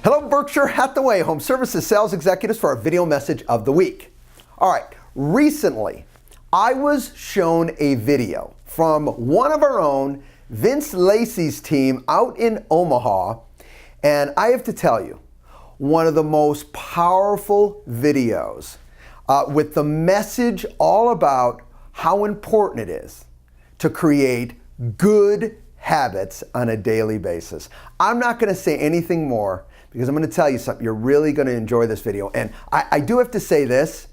Hello, Berkshire Hathaway Home Services sales executives, for our video message of the week. All right, recently I was shown a video from one of our own, Vince Lacey's team out in Omaha, and I have to tell you, one of the most powerful videos with the message all about how important it is to create good habits on a daily basis. I'm not going to say anything more because I'm going to tell you something. You're really going to enjoy this video. And I do have to say this,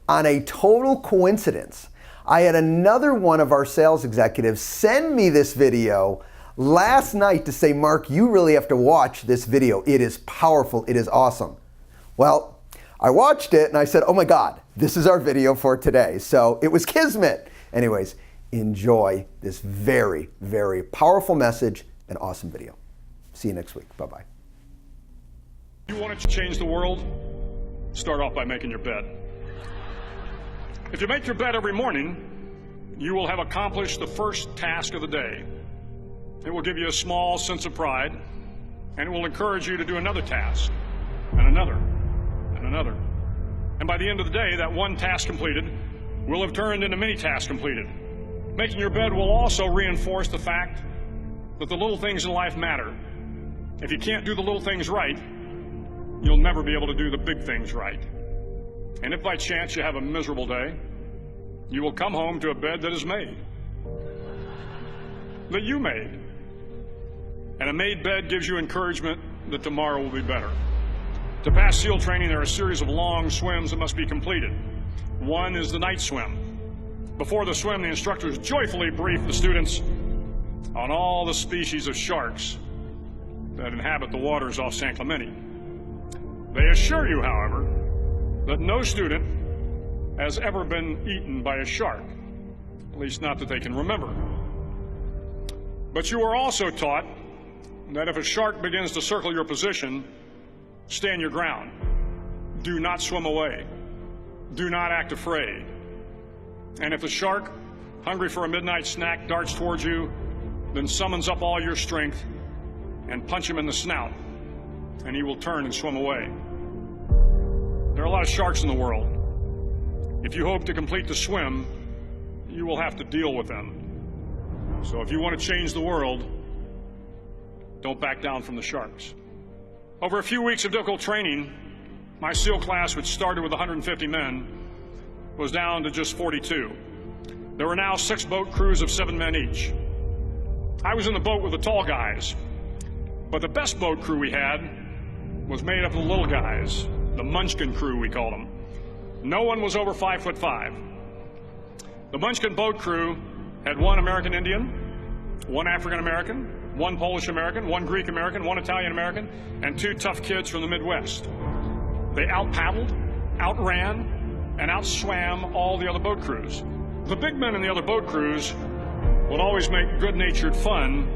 on a total coincidence, I had another one of our sales executives send me this video last night to say, Mark, you really have to watch this video. It is powerful. It is awesome. Well, I watched it and I said, oh my God, this is our video for today. So it was kismet. Anyways, enjoy this very, very powerful message and awesome video. See you next week. Bye-bye. You want to change the world? Start off by making your bed. If you make your bed every morning, you will have accomplished the first task of the day. It will give you a small sense of pride, and it will encourage you to do another task, and another, and another. And by the end of the day, that one task completed will have turned into many tasks completed. Making your bed will also reinforce the fact that the little things in life matter. If you can't do the little things right, you'll never be able to do the big things right. And if by chance you have a miserable day, you will come home to a bed that is made, that you made. And a made bed gives you encouragement that tomorrow will be better. To pass SEAL training, there are a series of long swims that must be completed. One is the night swim. Before the swim, the instructors joyfully brief the students on all the species of sharks that inhabit the waters off San Clemente. They assure you, however, that no student has ever been eaten by a shark, at least not that they can remember. But you are also taught that if a shark begins to circle your position, stand your ground. Do not swim away. Do not act afraid. And if the shark, hungry for a midnight snack, darts towards you, then summons up all your strength and punch him in the snout, and he will turn and swim away. There are a lot of sharks in the world. If you hope to complete the swim, you will have to deal with them. So if you want to change the world, don't back down from the sharks. Over a few weeks of difficult training, my SEAL class, which started with 150 men, was down to just 42. There were now 6 boat crews of 7 men each. I was in the boat with the tall guys, but the best boat crew we had was made up of the little guys, the Munchkin crew, we called them. No one was over 5'5". The Munchkin boat crew had 1 American Indian, 1 African American, 1 Polish American, 1 Greek American, 1 Italian American, and 2 tough kids from the Midwest. They out-paddled, outran, and outswam all the other boat crews. The big men in the other boat crews would always make good-natured fun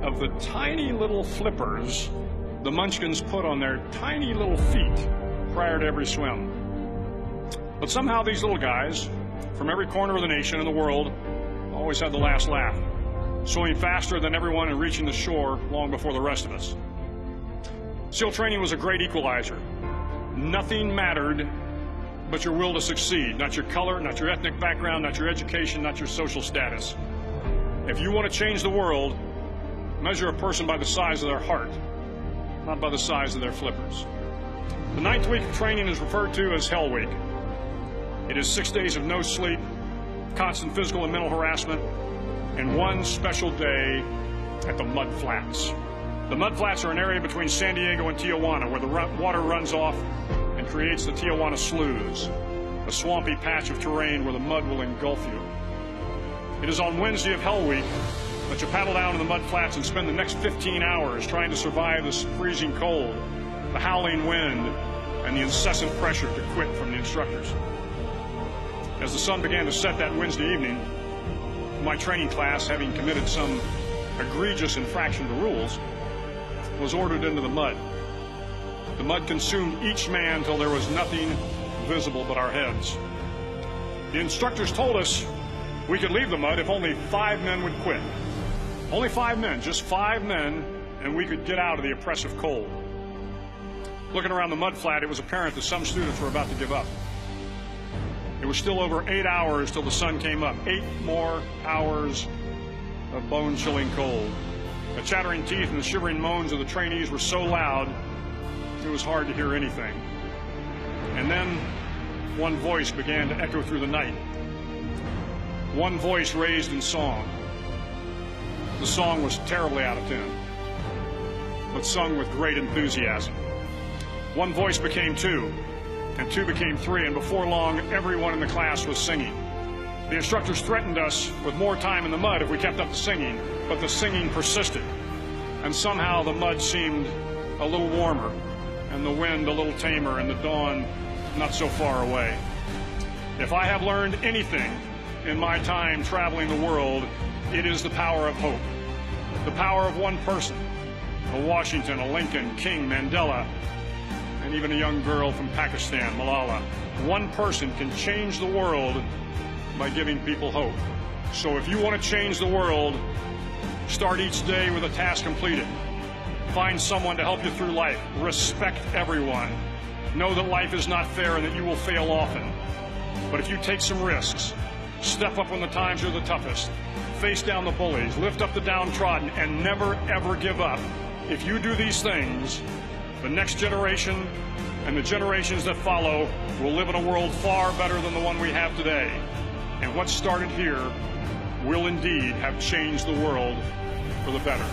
of the tiny little flippers the Munchkins put on their tiny little feet prior to every swim. But somehow these little guys from every corner of the nation and the world always had the last laugh, swimming faster than everyone and reaching the shore long before the rest of us. SEAL training was a great equalizer. Nothing mattered but your will to succeed, not your color, not your ethnic background, not your education, not your social status. If you want to change the world, measure a person by the size of their heart, not by the size of their flippers. The 9th week of training is referred to as Hell Week. It is 6 days of no sleep, constant physical and mental harassment, and 1 special day at the Mud Flats. The Mud Flats are an area between San Diego and Tijuana where the water runs off and creates the Tijuana Sloughs, a swampy patch of terrain where the mud will engulf you. It is on Wednesday of Hell Week that you paddle down to the Mud Flats and spend the next 15 hours trying to survive this freezing cold, the howling wind, and the incessant pressure to quit from the instructors. As the sun began to set that Wednesday evening, my training class, having committed some egregious infraction to rules, was ordered into the mud. The mud consumed each man till there was nothing visible but our heads. The instructors told us we could leave the mud if only 5 men would quit. Only 5 men, just 5 men, and we could get out of the oppressive cold. Looking around the mud flat, it was apparent that some students were about to give up. It was still over 8 hours till the sun came up. 8 more hours of bone-chilling cold. The chattering teeth and the shivering moans of the trainees were so loud, it was hard to hear anything. And then one voice began to echo through the night. One voice raised in song. The song was terribly out of tune, but sung with great enthusiasm. One voice became two, and two became three, and before long, everyone in the class was singing. The instructors threatened us with more time in the mud if we kept up the singing, but the singing persisted, and somehow the mud seemed a little warmer, and the wind a little tamer, and the dawn not so far away. If I have learned anything in my time traveling the world, it is the power of hope. The power of one person, a Washington, a Lincoln, King, Mandela, and even a young girl from Pakistan, Malala. One person can change the world by giving people hope. So if you want to change the world, start each day with a task completed. Find someone to help you through life. Respect everyone. Know that life is not fair and that you will fail often. But if you take some risks, step up when the times are the toughest, face down the bullies, lift up the downtrodden, and never, ever give up. If you do these things, the next generation and the generations that follow will live in a world far better than the one we have today. And what started here will indeed have changed the world for the better.